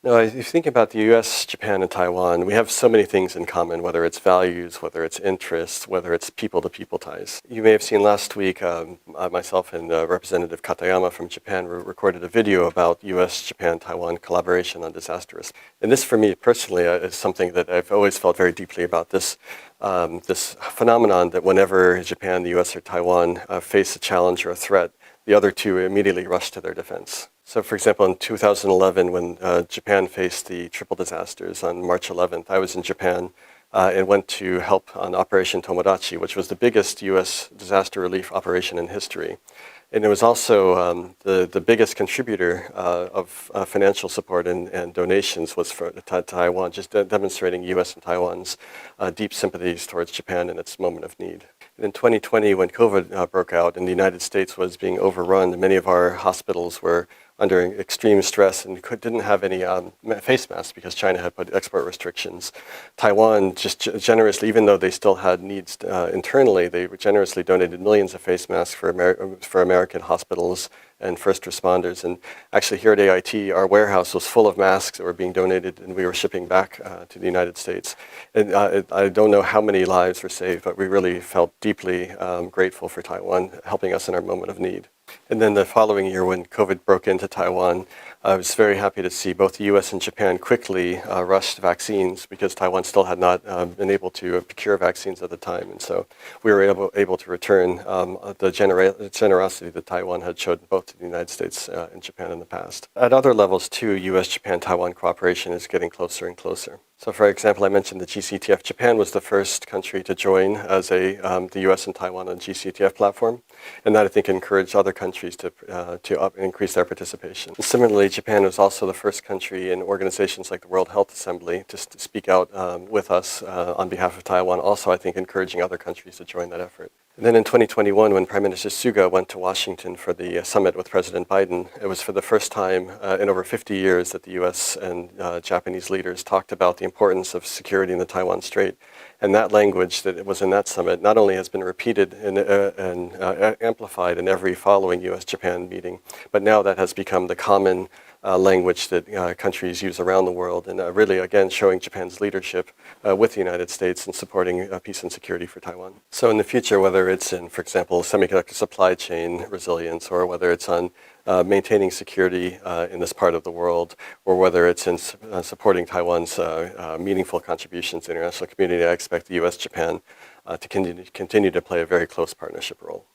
No, if you think about the US, Japan, and Taiwan, we have so many things in common, whether it's values, whether it's interests, whether it's people-to-people ties. You may have seen last week, myself and Representative Katayama from Japan recorded a video about US, Japan, Taiwan collaboration on disaster risk. And this, for me personally, is something that I've always felt very deeply about this phenomenon that whenever Japan, the US, or Taiwan face a challenge or a threat, the other two immediately rush to their defense. So, for example, in 2011, when Japan faced the triple disasters on March 11th, I was in Japan and went to help on Operation Tomodachi, which was the biggest U.S. disaster relief operation in history. And it was also the biggest contributor of financial support and donations was for Taiwan, just demonstrating U.S. and Taiwan's deep sympathies towards Japan in its moment of need. In 2020, when COVID broke out and the United States was being overrun, many of our hospitals were under extreme stress and didn't have any face masks because China had put export restrictions. Taiwan just generously, even though they still had needs internally, they generously donated millions of face masks for American hospitals and first responders. And actually here at AIT, our warehouse was full of masks that were being donated and we were shipping back to the United States. And I don't know how many lives were saved, but we really felt deeply grateful for Taiwan helping us in our moment of need. And then the following year when COVID broke into Taiwan, I was very happy to see both the US and Japan quickly rush vaccines because Taiwan still had not been able to procure vaccines at the time. And so we were able to return the generosity that Taiwan had shown both to the United States and Japan in the past. At other levels too, US, Japan, Taiwan cooperation is getting closer and closer. So for example, I mentioned the GCTF. Japan was the first country to join as the US and Taiwan on GCTF platform. And that I think encouraged other countries to increase their participation. And similarly, Japan was also the first country in organizations like the World Health Assembly to speak out with us on behalf of Taiwan, also I think encouraging other countries to join that effort. And then in 2021, when Prime Minister Suga went to Washington for the summit with President Biden, it was for the first time in over 50 years that the US and Japanese leaders talked about the importance of security in the Taiwan Strait. And that language that was in that summit not only has been repeated and amplified in every following US-Japan meeting, but now that has become the common language that countries use around the world, and really, again, showing Japan's leadership with the United States in supporting peace and security for Taiwan. So in the future, whether it's in, for example, semiconductor supply chain resilience, or whether it's on maintaining security in this part of the world, or whether it's in supporting Taiwan's meaningful contributions to the international community, I expect the US-Japan to continue to play a very close partnership role.